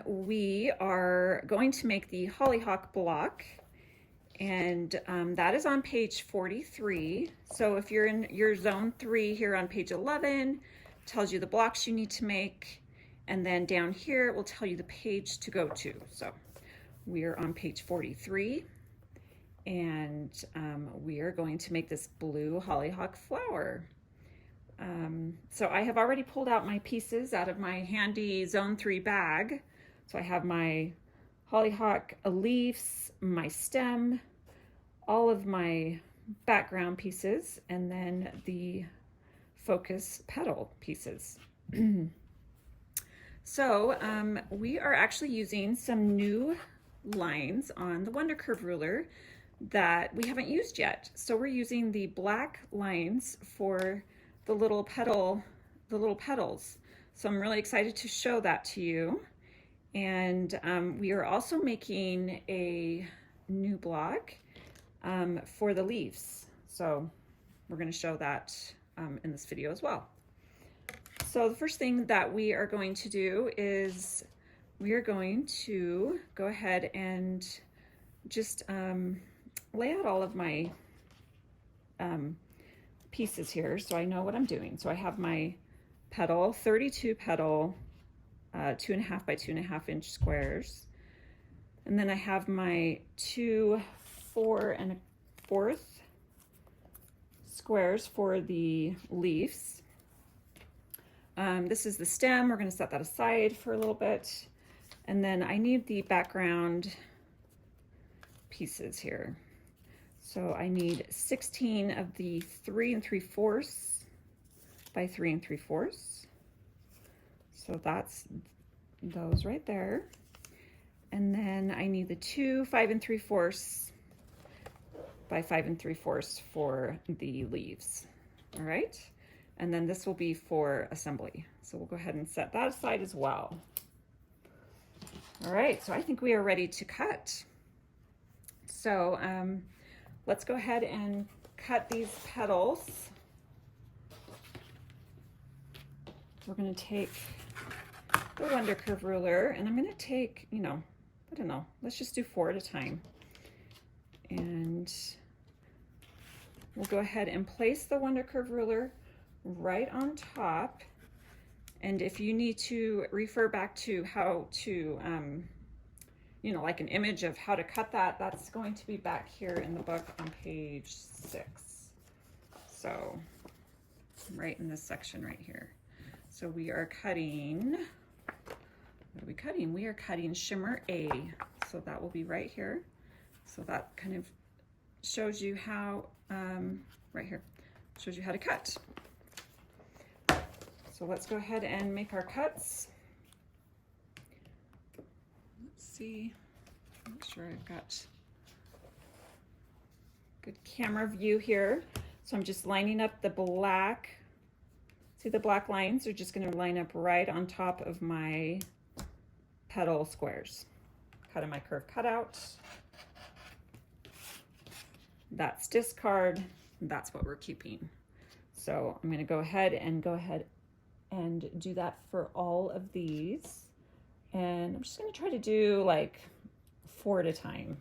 we are going to make the Hollyhock block, and that is on page 43. So if you're in your zone 3 here on page 11, it tells you the blocks you need to make, and then down here it will tell you the page to go to. So we are on page 43, and we are going to make this blue hollyhock flower. So I have already pulled out my pieces out of my handy zone 3 bag. So I have my hollyhock leaves, my stem, all of my background pieces, and then the focus petal pieces. So we are actually using some new lines on the Wonder Curve ruler that we haven't used yet. So we're using the black lines for the little petals. So I'm really excited to show that to you. And we are also making a new block for the leaves. So we're going to show that in this video as well. So the first thing that we are going to do is we are going to go ahead and just lay out all of my pieces here so I know what I'm doing. So I have my petal, 32 petal, 2.5 by 2.5 inch squares. And then I have my 2 4 1/4 squares for the leaves. This is the stem. We're going to set that aside for a little bit. And then I need the background pieces here. So I need 16 of the 3 3/4 by 3 3/4. So that's those right there. And then I need the 2 5 3/4 by 5 3/4 for the leaves. All right. And then this will be for assembly. So we'll go ahead and set that aside as well. All right, so I think we are ready to cut. So let's go ahead and cut these petals. We're going to take the Wonder Curve ruler, and I'm going to take, I don't know, let's just do 4 at a time. And we'll go ahead and place the Wonder Curve ruler right on top. And if you need to refer back to how to, like an image of how to cut that, that's going to be back here in the book on page 6. So right in this section right here. So we are cutting, what are we cutting? We are cutting shimmer A. So that will be right here. So that kind of shows you how, right here, shows you how to cut. So let's go ahead and make our cuts. Let's see, make sure I've got good camera view here. So I'm just lining up the black. See the black lines are just going to line up right on top of my petal squares. Cutting my curve cutout. That's discard. That's what we're keeping. So I'm going to go ahead and do that for all of these. And I'm just going to try to do like 4 at a time.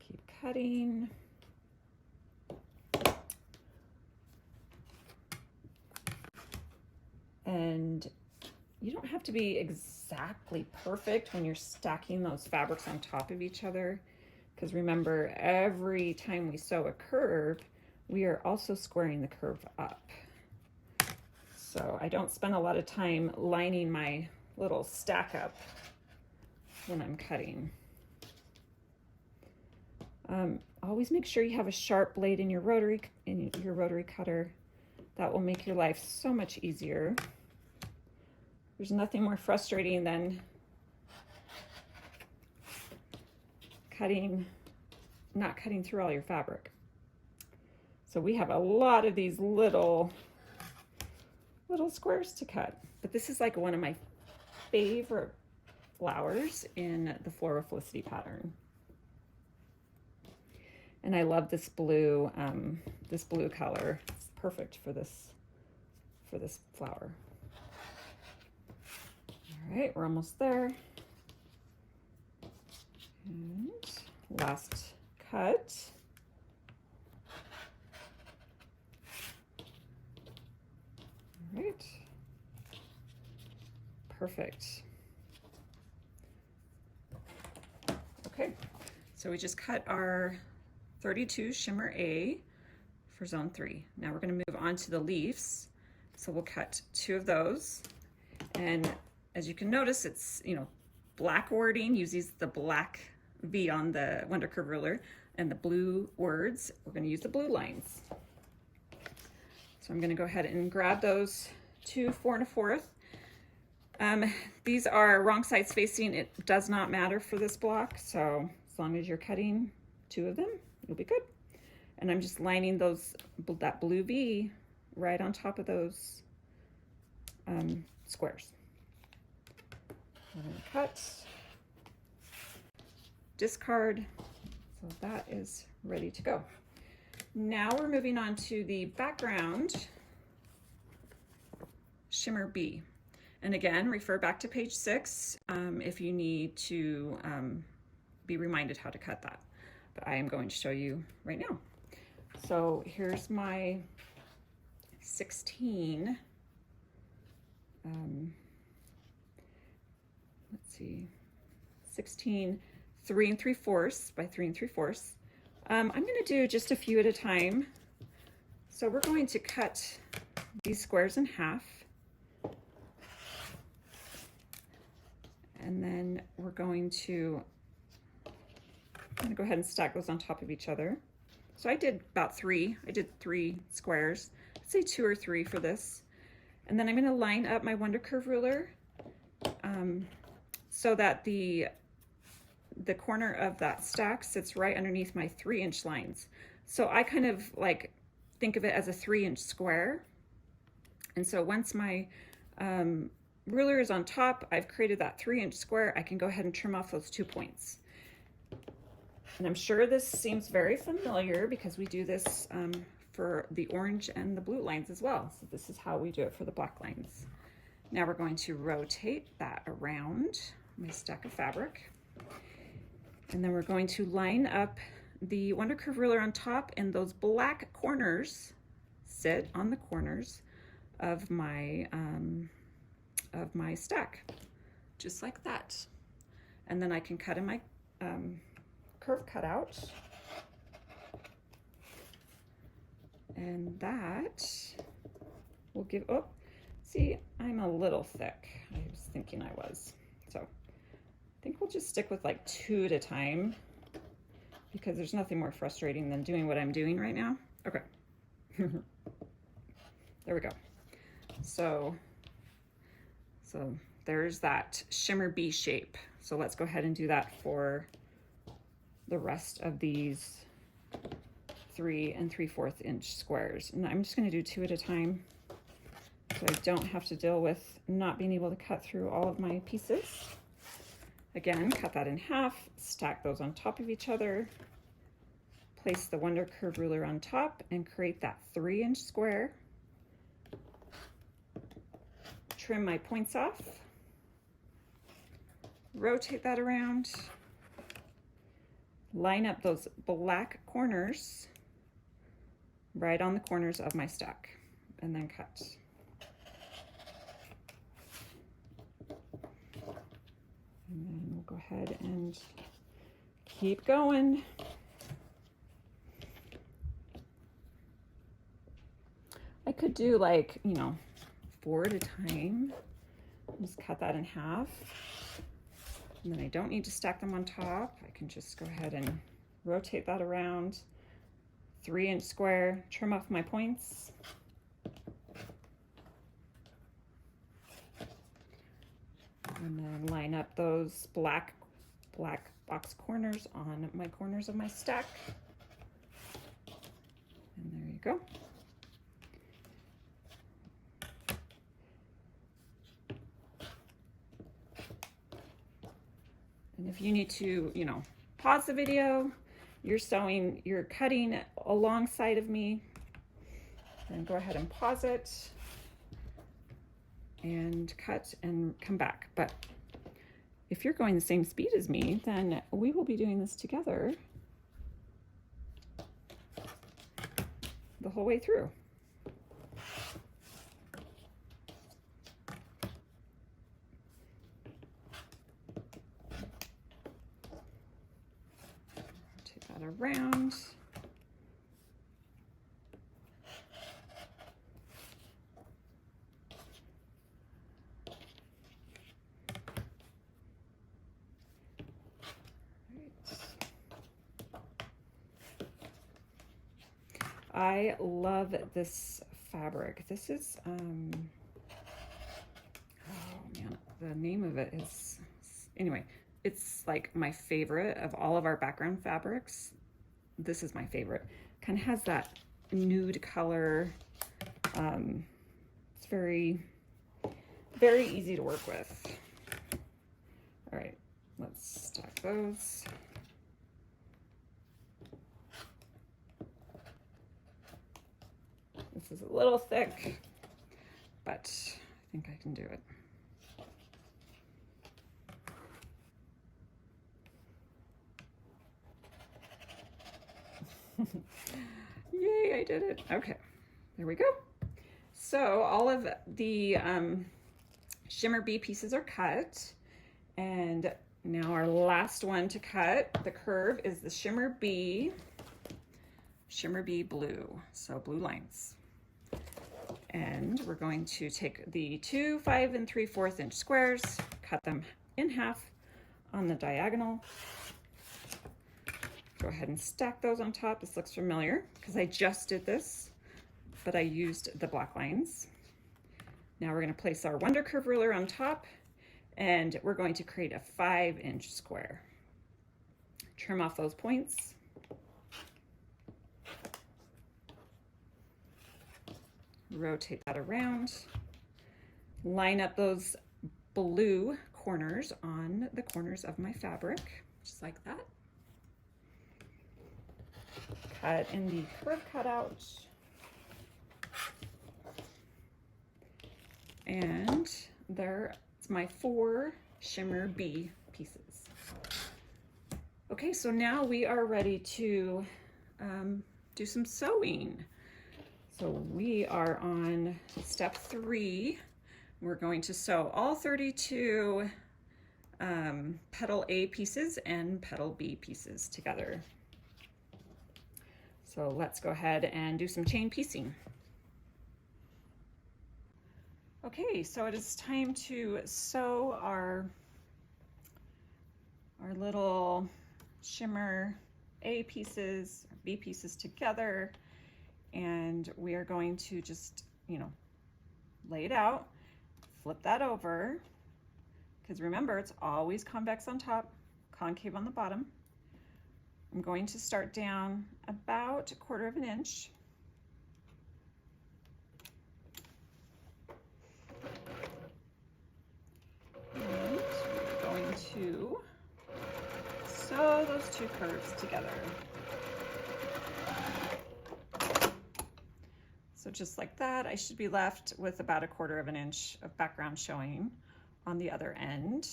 Keep cutting. And you don't have to be exactly perfect when you're stacking those fabrics on top of each other, because remember, every time we sew a curve, we are also squaring the curve up. So I don't spend a lot of time lining my little stack up when I'm cutting. Always make sure you have a sharp blade in your rotary cutter. That will make your life so much easier. There's nothing more frustrating than not cutting through all your fabric. So we have a lot of these little squares to cut, but this is like one of my favorite flowers in the Floral Felicity pattern. And I love this blue color. It's perfect for this flower. All right, we're almost there. And last cut. All right. Perfect. Okay, so we just cut our 32 shimmer A for zone 3. Now we're going to move on to the leaves. So we'll cut 2 of those. And as you can notice, it's, black wording uses the black V on the Wonder Curve ruler, and the blue words, we're going to use the blue lines. So I'm going to go ahead and grab those 2 4 1/4. These are wrong sides facing. It does not matter for this block, so as long as you're cutting 2 of them, you'll be good. And I'm just lining that blue V right on top of those squares. I'm going to cut, discard, so that is ready to go. Now we're moving on to the background shimmer B. And again, refer back to page 6 if you need to be reminded how to cut that. But I am going to show you right now. So here's my 16, let's see, 16 3 3/4 by 3 3/4. I'm going to do just a few at a time. So we're going to cut these squares in half. And then we're going to, I'm going to go ahead and stack those on top of each other. So I did about 3. I did 3 squares. I'd say 2 or 3 for this. And then I'm going to line up my Wonder Curve ruler so that the corner of that stack sits right underneath my 3-inch lines. So I kind of like think of it as a 3-inch square. And so once my ruler is on top, I've created that 3-inch square. I can go ahead and trim off those 2 points. And I'm sure this seems very familiar because we do this for the orange and the blue lines as well. So this is how we do it for the black lines. Now we're going to rotate that around my stack of fabric. And then we're going to line up the Wonder Curve ruler on top, and those black corners sit on the corners of my stack, just like that. And then I can cut in my curve cutout, and that will give, oh, see, I'm a little thick. I was thinking I was. So I think we'll just stick with like 2 at a time because there's nothing more frustrating than doing what I'm doing right now. Okay. There we go. So there's that shimmer B shape. So let's go ahead and do that for the rest of these 3 3/4 inch squares. And I'm just going to do 2 at a time so I don't have to deal with not being able to cut through all of my pieces. Again, cut that in half, stack those on top of each other, place the Wonder Curve ruler on top and create that 3-inch square. Trim my points off, rotate that around, line up those black corners right on the corners of my stack, and then cut. And then we'll go ahead and keep going. I could do like, 4 at a time. Just cut that in half. And then I don't need to stack them on top. I can just go ahead and rotate that around. 3-inch square, trim off my points. And then line up those black box corners on my corners of my stack. And there you go. And if you need to, pause the video, you're sewing, you're cutting alongside of me, then go ahead and pause it and cut and come back. But if you're going the same speed as me, then we will be doing this together the whole way through. Take that around. I love this fabric. This is, oh man, the name of it is, anyway, it's like my favorite of all of our background fabrics. This is my favorite. Kind of has that nude color. It's very, very easy to work with. All right, let's stack those. This is a little thick, but I think I can do it. Yay, I did it. Okay, there we go. So all of the shimmer bee pieces are cut, and now our last one to cut, the curve, is the shimmer bee blue, so blue lines. And we're going to take the 2 5 3/4 inch squares, cut them in half on the diagonal. Go ahead and stack those on top. This looks familiar because I just did this, but I used the black lines. Now we're going to place our Wonder Curve ruler on top, and we're going to create a 5-inch square. Trim off those points. Rotate that around. Line up those blue corners on the corners of my fabric, just like that. Cut in the curve cutout. And there's my 4 shimmer bee pieces. Okay, so now we are ready to do some sewing. So we are on step 3. We're going to sew all 32 petal A pieces and petal B pieces together. So let's go ahead and do some chain piecing. Okay, so it is time to sew our little shimmer A pieces, B pieces together. And we are going to just, lay it out, flip that over, because remember, it's always convex on top, concave on the bottom. I'm going to start down about 1/4 inch. And we're going to sew those 2 curves together. So just like that, I should be left with about 1/4 inch of background showing on the other end.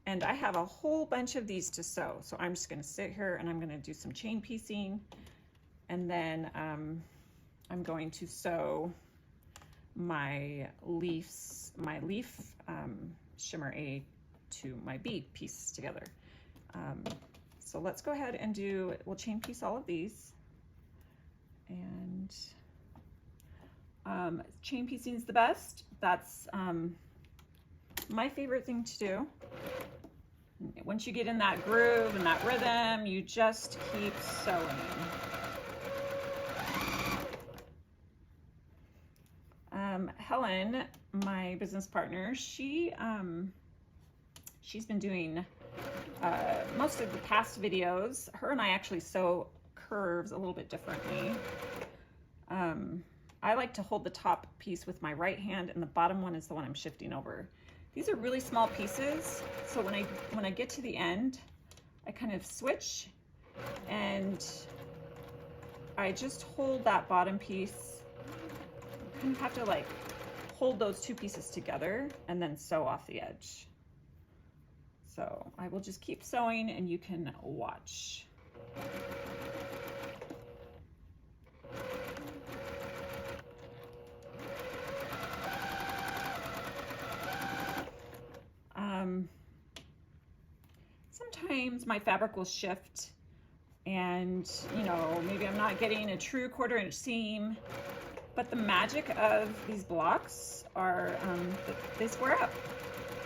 And I have a whole bunch of these to sew. So I'm just gonna sit here and I'm gonna do some chain piecing. And then I'm going to sew my leaf shimmer A to my B pieces together. So let's go ahead and we'll chain piece all of these. And chain piecing is the best. That's my favorite thing to do. Once you get in that groove and that rhythm, you just keep sewing. Helen, my business partner, she's been doing most of the past videos. Her and I actually sew curves a little bit differently. I like to hold the top piece with my right hand, and the bottom one is the one I'm shifting over. These are really small pieces, so when I get to the end, I kind of switch and I just hold that bottom piece. You kind of have to like hold those two pieces together and then sew off the edge. So I will just keep sewing and you can watch. Sometimes my fabric will shift and, you know, maybe I'm not getting a true 1/4 inch seam, but the magic of these blocks are they square up.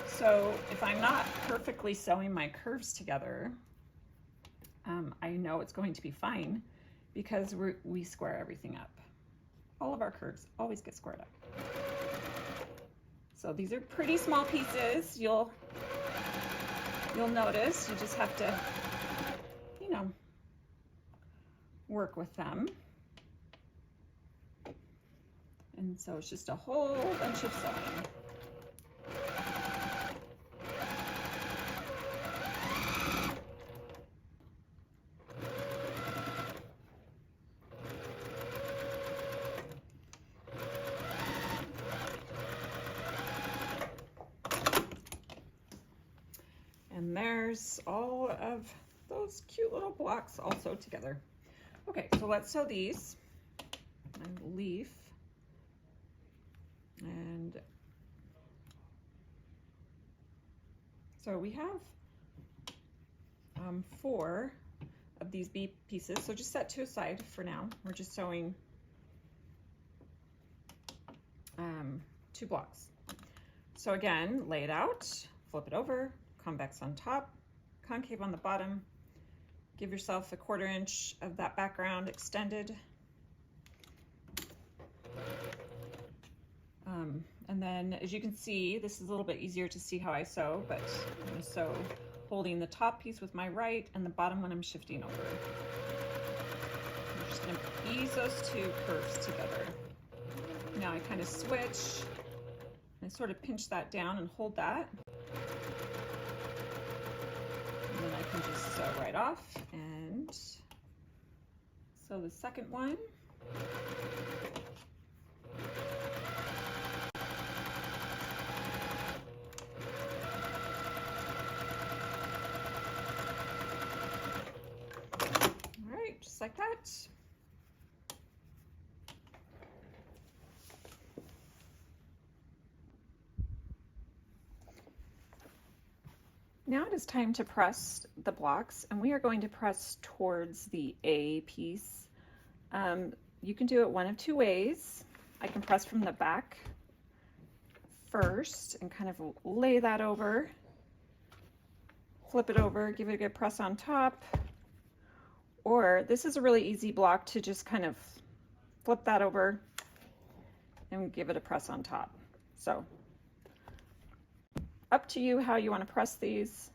So if I'm not perfectly sewing my curves together, I know it's going to be fine because we square everything up. All of our curves always get squared up. So these are pretty small pieces. You'll notice, you just have to, you know, work with them. And so it's just a whole bunch of sewing. And there's all of those cute little blocks all sewed together. Okay, so let's sew these. And leaf. And so we have 4 of these B pieces. So just set 2 aside for now. We're just sewing 2 blocks. So again, lay it out, flip it over, convex on top, concave on the bottom. Give yourself a 1/4 inch of that background extended. And then as you can see, this is a little bit easier to see how I sew, but I'm going to sew holding the top piece with my right and the bottom one I'm shifting over. I'm just going to ease those 2 curves together. Now I kind of switch and sort of pinch that down and hold that. And then I can just sew right off and sew the second one. All right, just like that. Now it is time to press the blocks, and we are going to press towards the A piece. You can do it one of 2 ways. I can press from the back first and kind of lay that over, flip it over, give it a good press on top. Or this is a really easy block to just kind of flip that over and give it a press on top. So up to you how you want to press these.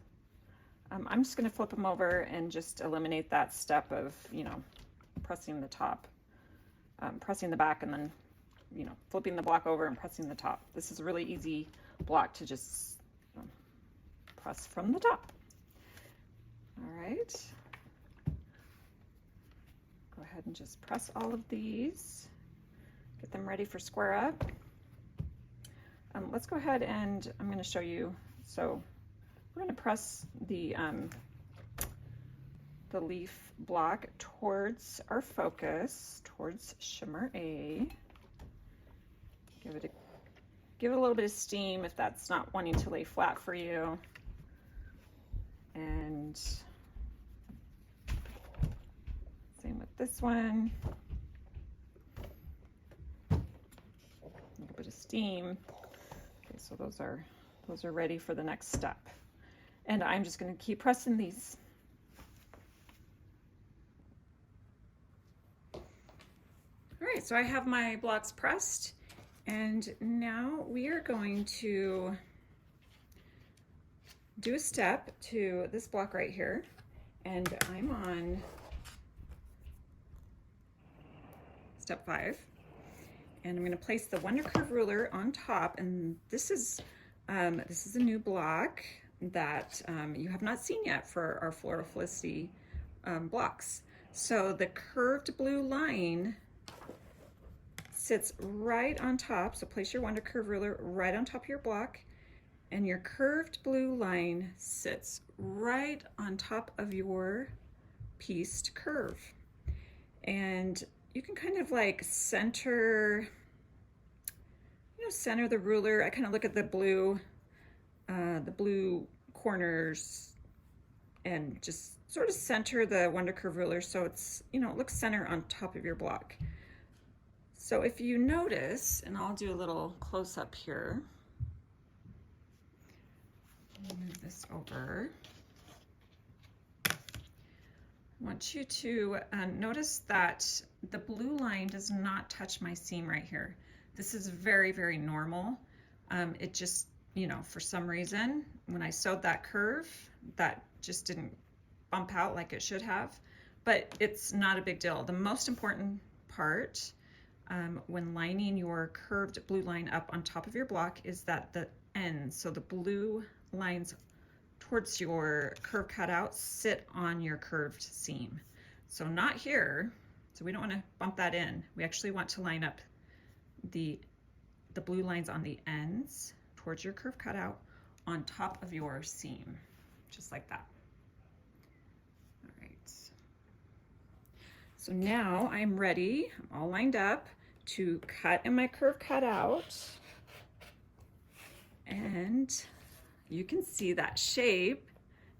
I'm just going to flip them over and just eliminate that step of, you know, pressing the top, pressing the back, and then, you know, flipping the block over and pressing the top. This is a really easy block to just press from the top. All right. Go ahead and just press all of these, get them ready for square up. Let's go ahead and I'm going to show you. So we're going to press the leaf block towards our focus, towards shimmer A. Give it a little bit of steam if that's not wanting to lay flat for you. And same with this one. A little bit of steam. Okay, so those are ready for the next step. And I'm just going to keep pressing these. All right, so I have my blocks pressed, and now we are going to do a step to this block right here, and I'm on step 5. And I'm going to place the Wonder Curve ruler on top, and this is a new block that you have not seen yet for our Floral Felicity blocks. So the curved blue line sits right on top. So place your Wonder Curve ruler right on top of your block, and your curved blue line sits right on top of your pieced curve. And you can kind of like center, center the ruler. I kind of look at the blue corners and just sort of center the Wonder Curve ruler so it's, it looks center on top of your block. So if you notice, and I'll do a little close up here, move this over. I want you to notice that the blue line does not touch my seam right here. This is very, very normal. It just, for some reason, when I sewed that curve, that just didn't bump out like it should have, but it's not a big deal. The most important part when lining your curved blue line up on top of your block is that the ends, so the blue lines towards your curve cutout, sit on your curved seam. So not here, so we don't want to bump that in. We actually want to line up the blue lines on the ends towards your curve cutout on top of your seam, just like that. All right. So now I'm ready, I'm all lined up to cut in my curve cutout, and you can see that shape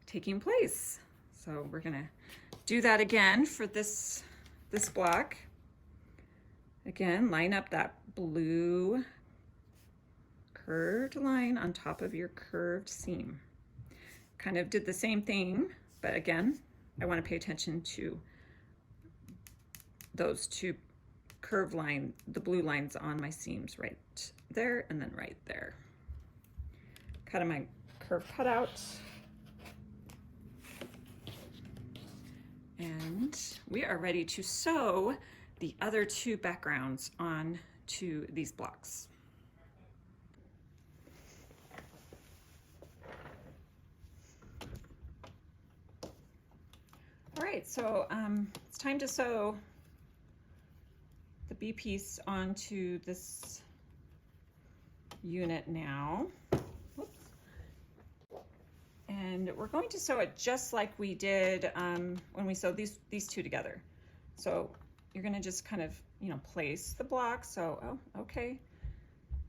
taking place. So we're gonna do that again for this block. Again, line up that blue curved line on top of your curved seam. Kind of did the same thing, but again, I want to pay attention to those two curved line, the blue lines on my seams right there and then right there. Cut my curve cutout. And we are ready to sew the other two backgrounds on to these blocks. All right, so it's time to sew the B piece onto this unit now. Whoops. And we're going to sew it just like we did when we sewed these two together. So you're gonna just kind of, place the block. So, oh, okay.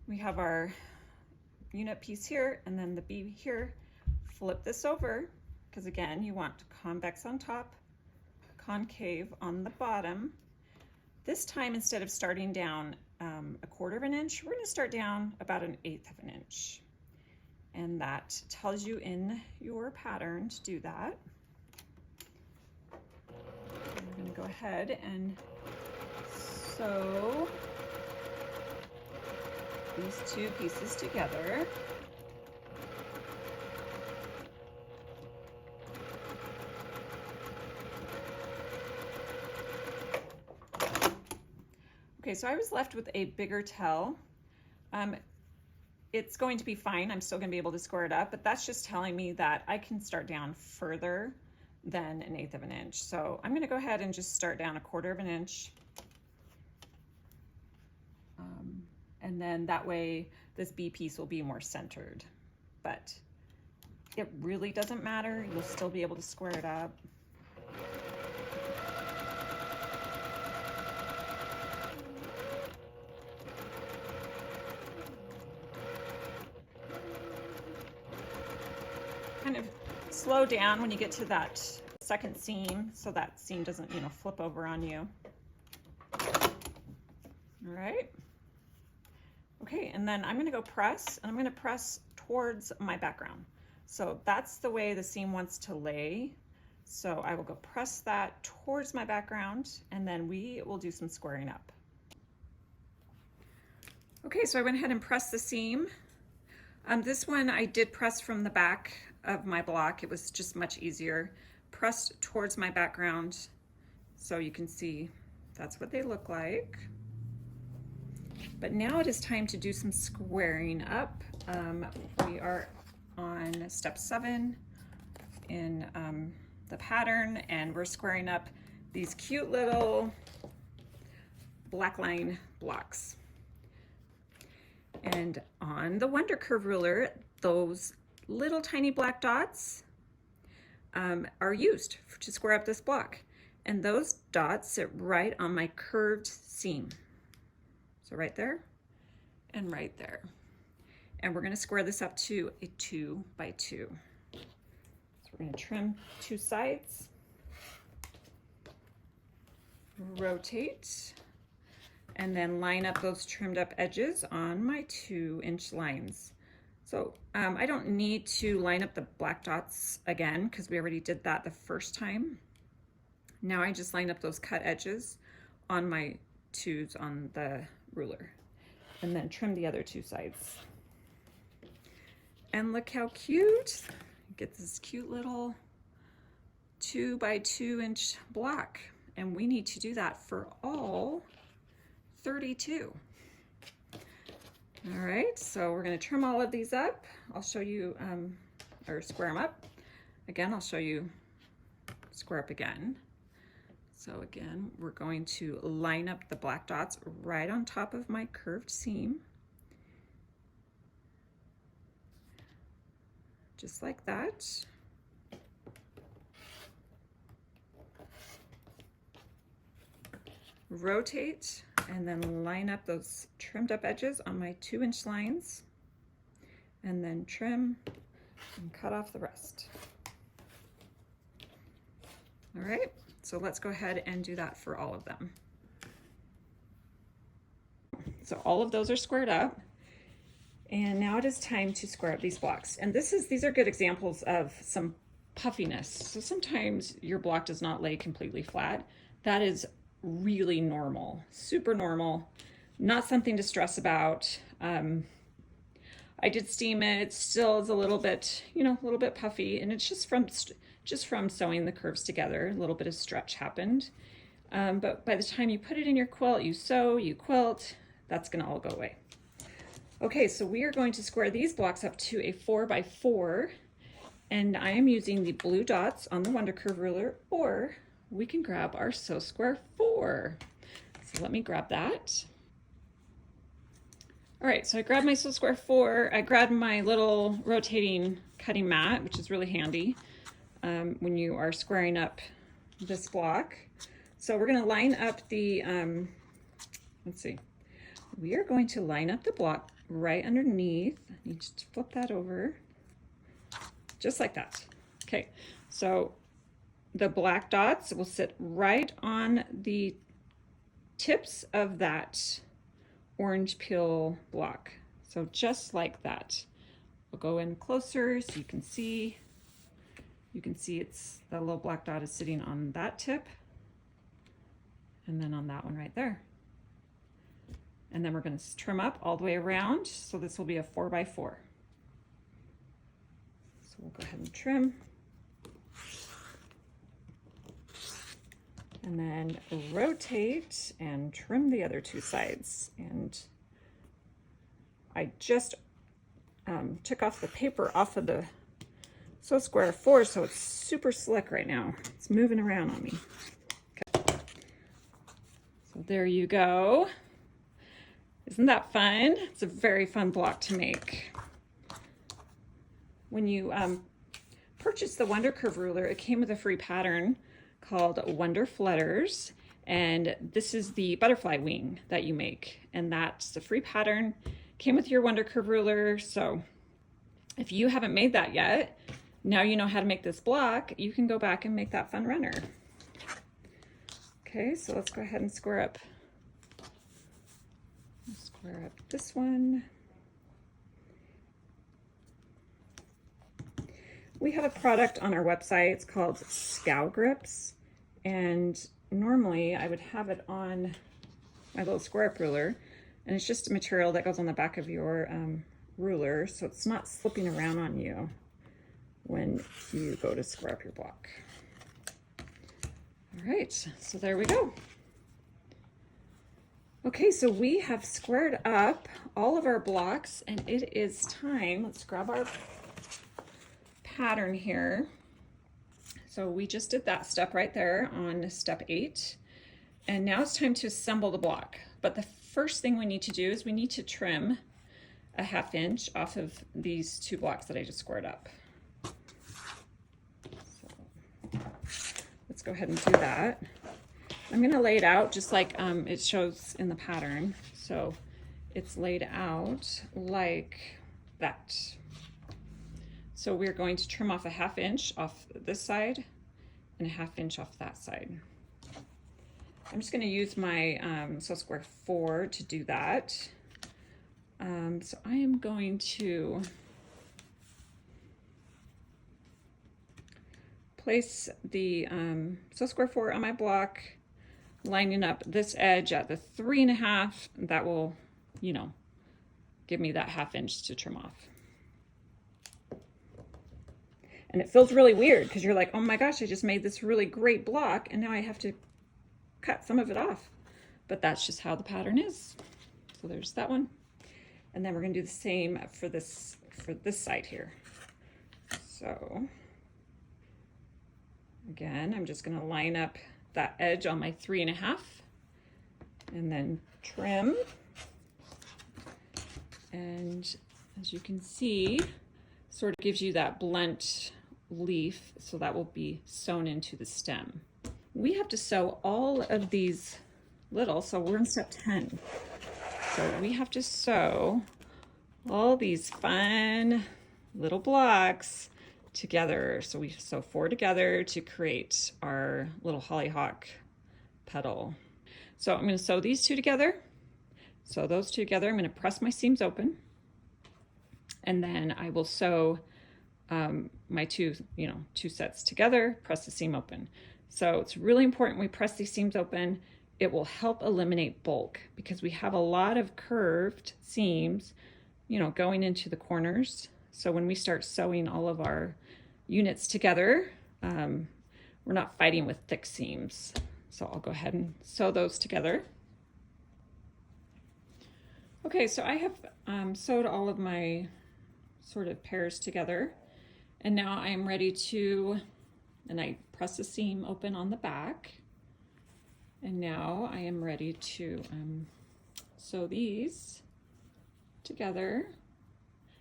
We have our unit piece here and then the B here. Flip this over, because again, you want convex on top, concave on the bottom. This time, instead of starting down 1/4 of an inch, we're gonna start down about 1/8 of an inch. And that tells you in your pattern to do that. I'm gonna go ahead and sew these two pieces together. Okay, so I was left with a bigger tail. It's going to be fine. I'm still gonna be able to square it up, but that's just telling me that I can start down further than 1/8 of an inch. So I'm gonna go ahead and just start down 1/4 of an inch. And then that way this B piece will be more centered, but it really doesn't matter. You'll still be able to square it up. Kind of slow down when you get to that second seam so that seam doesn't, flip over on you. All right. Okay, and then I'm gonna go press, and I'm gonna press towards my background. So that's the way the seam wants to lay. So I will go press that towards my background, and then we will do some squaring up. Okay, so I went ahead and pressed the seam. This one I did press from the back of my block. It was just much easier. Pressed towards my background, so you can see that's what they look like. But now it is time to do some squaring up. We are on step 7 in the pattern, and we're squaring up these cute little black line blocks. And on the Wonder Curve ruler, those little tiny black dots are used to square up this block. And those dots sit right on my curved seam. So right there and right there. And we're gonna square this up to a 2 by 2. So we're gonna trim 2 sides, rotate, and then line up those trimmed up edges on my 2-inch lines. So I don't need to line up the black dots again because we already did that the first time. Now I just line up those cut edges on my 2s on the ruler and then trim the other 2 sides. And look how cute. Get this cute little 2 by 2-inch block. And we need to do that for all 32. All right, so we're gonna trim all of these up. I'll show you, or square them up. Again, I'll show you square up again. So again, we're going to line up the black dots right on top of my curved seam. Just like that. Rotate and then line up those trimmed up edges on my 2-inch lines, and then trim and cut off the rest. All right, so let's go ahead and do that for all of them. So all of those are squared up, and now it is time to square up these blocks. And these are good examples of some puffiness. So sometimes your block does not lay completely flat. That is really normal, super normal, not something to stress about. I did steam it. It still is a little bit, a little bit puffy, and it's just from sewing the curves together. A little bit of stretch happened, but by the time you put it in your quilt, you sew, you quilt, that's gonna all go away. Okay, so we are going to square these blocks up to a 4 by 4, and I am using the blue dots on the Wonder Curve ruler, or we can grab our Sew Square 4. So let me grab that. All right, so I grabbed my Sew Square 4. I grabbed my little rotating cutting mat, which is really handy when you are squaring up this block. So we're gonna line up the, let's see. We are going to line up the block right underneath. You just flip that over, just like that. Okay, so the black dots will sit right on the tips of that orange peel block. So just like that. We'll go in closer so you can see. You can see it's the little black dot is sitting on that tip, and then on that one right there. And then we're going to trim up all the way around. So this will be a 4 by 4. So we'll go ahead and trim. And then rotate and trim the other 2 sides. And I just took off the paper off of the Sew Square 4, so it's super slick right now. It's moving around on me. Okay. So there you go. Isn't that fun? It's a very fun block to make. When you purchased the Wonder Curve ruler, it came with a free pattern called Wonder Flutters, and this is the butterfly wing that you make, and that's the free pattern. Came with your Wonder Curve ruler, so if you haven't made that yet, now you know how to make this block. You can go back and make that fun runner. Okay, so let's go ahead and square up. Square up this one. We have a product on our website. It's called Scow Grips, and normally I would have it on my little square up ruler, and it's just a material that goes on the back of your ruler, so it's not slipping around on you when you go to square up your block. All right, so there we go. Okay, so we have squared up all of our blocks, and it is time. Let's grab our pattern here. so we just did that step right there on step 8. And now it's time to assemble the block. But the first thing we need to do is we need to trim a 1/2 inch off of these 2 blocks that I just squared up. So let's go ahead and do that. I'm gonna lay it out just like it shows in the pattern. So it's laid out like that. So we're going to trim off a 1/2 inch off this side and a 1/2 inch off that side. I'm just gonna use my Sew Square 4 to do that. So I am going to place the Sew Square 4 on my block, lining up this edge at the 3.5. That will, you know, give me that 1/2 inch to trim off. And it feels really weird because you're like, oh my gosh, I just made this really great block and now I have to cut some of it off. But that's just how the pattern is. So there's that one. And then we're gonna do the same for this side here. So again, I'm just gonna line up that edge on my 3.5 and then trim. And as you can see, sort of gives you that blunt leaf, so that will be sewn into the stem. We have to sew all of these little, so we're in step 10. So we have to sew all these fun little blocks together. So we sew 4 together to create our little hollyhock petal. So I'm going to sew these 2 together. Sew those 2 together. I'm going to press my seams open. And then I will sew my two sets together, press the seam open. So it's really important we press these seams open. It will help eliminate bulk because we have a lot of curved seams, you know, going into the corners. So when we start sewing all of our units together, we're not fighting with thick seams. So I'll go ahead and sew those together. Okay, so I have sewed all of my sort of pairs together, and now I am ready to, and I press the seam open on the back, and now I am ready to sew these together,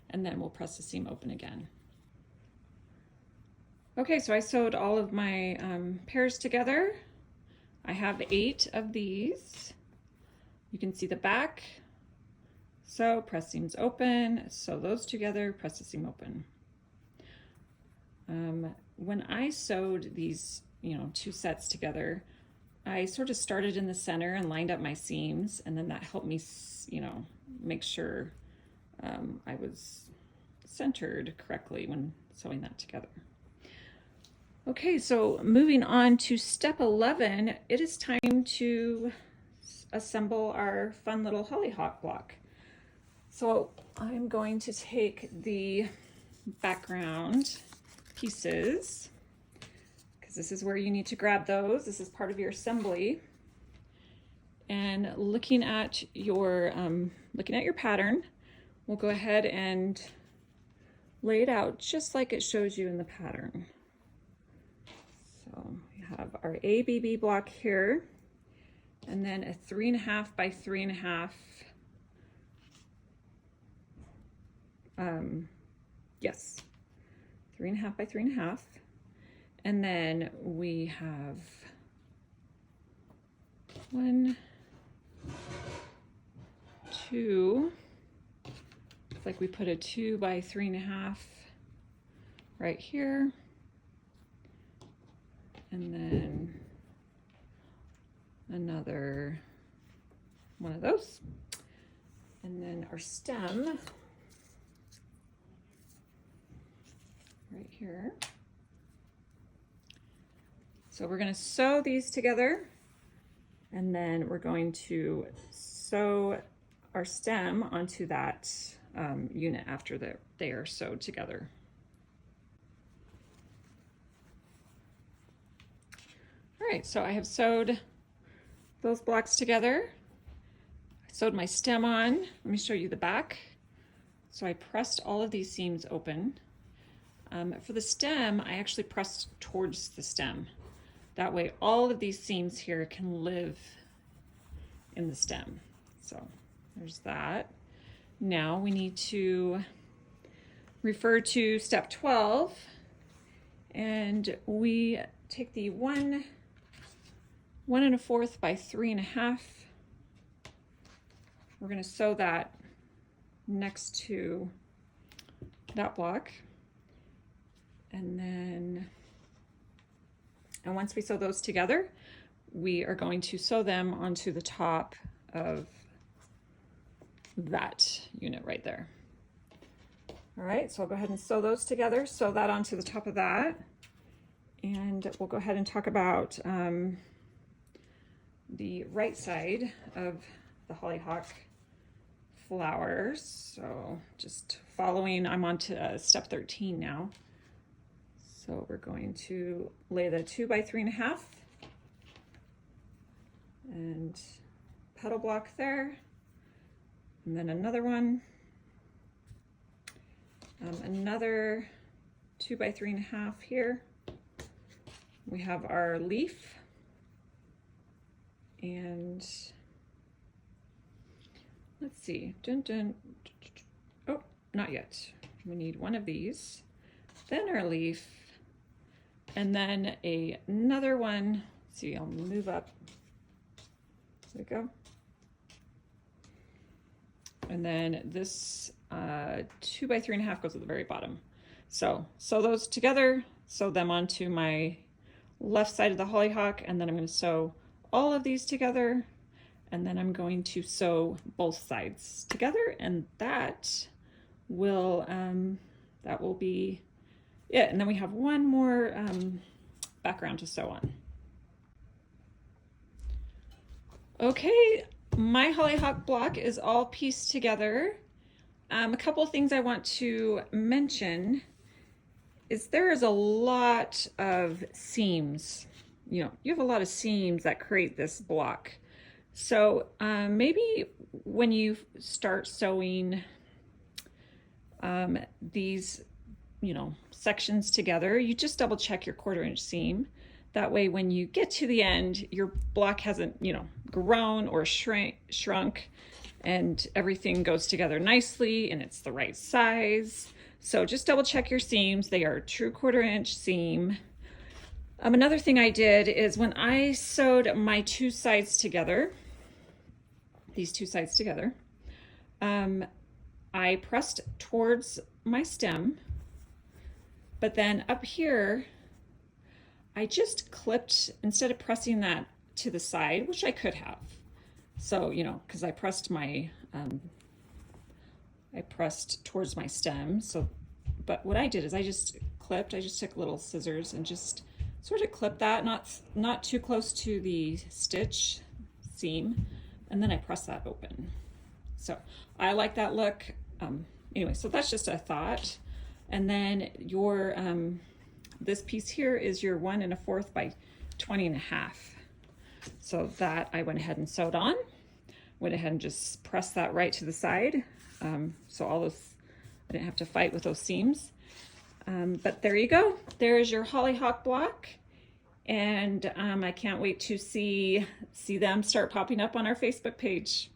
and then we'll press the seam open again. Okay, so I sewed all of my pairs together. I have 8 of these. You can see the back. So press seams open, sew those together, press the seam open. When I sewed these, 2 sets together, I sort of started in the center and lined up my seams, and then that helped me, make sure I was centered correctly when sewing that together. Okay, so moving on to step 11, it is time to assemble our fun little hollyhock block. So I'm going to take the background pieces, because this is where you need to grab those. This is part of your assembly. And looking at your pattern, we'll go ahead and lay it out just like it shows you in the pattern. So we have our ABB block here, and then a 3.5 by 3.5. Yes, 3.5 by 3.5. And then we have 1, 2, it's like we put a 2 by 3.5 right here. And then another one of those. And then our stem right here. So we're going to sew these together, and then we're going to sew our stem onto that unit after they are sewed together. All right, so I have sewed those blocks together. I sewed my stem on. Let me show you the back. So I pressed all of these seams open. For the stem, I actually pressed towards the stem. That way all of these seams here can live in the stem. So there's that. Now we need to refer to step 12, and we take the 1 1¼ by 3½. We're going to sew that next to that block, and once we sew those together, we are going to sew them onto the top of that unit right there. All right, so I'll go ahead and sew those together, sew that onto the top of that, and we'll go ahead and talk about the right side of the hollyhock flowers. So just following, I'm on to step 13 now. So we're going to lay the 2 by 3½, and petal block there, and then another one, another 2 by 3½ here. We have our leaf, and let's see, oh, not yet. We need one of these, then our leaf, and then another one. Let's see, I'll move up. There we go. And then this 2 by 3½ goes at the very bottom. So sew those together, sew them onto my left side of the hollyhock, and then I'm going to sew all of these together, and then I'm going to sew both sides together, and that will be it. And then we have one more background to sew on. Okay, my hollyhock block is all pieced together. A couple of things I want to mention is there is a lot of seams. You know, you have a lot of seams that create this block. So maybe when you start sewing these, sections together, you just double check your 1/4 inch seam. That way, when you get to the end, your block hasn't, grown or shrunk, and everything goes together nicely and it's the right size. So just double check your seams. They are a true 1/4 inch seam. Another thing I did is when I sewed my two sides together, these two sides together, I pressed towards my stem, but then up here, I just clipped, instead of pressing that to the side, which I could have. So, because I pressed towards my stem. So, but what I did is I just took little scissors and just sort of clipped that, not too close to the stitch seam, and then I press that open. So I like that look. Anyway, so that's just a thought. And then your this piece here is your 1 1/4 by 20½. So that I went ahead and sewed on. Went ahead and just pressed that right to the side. So all those, I didn't have to fight with those seams. But there you go. There is your hollyhock block. And I can't wait to see them start popping up on our Facebook page.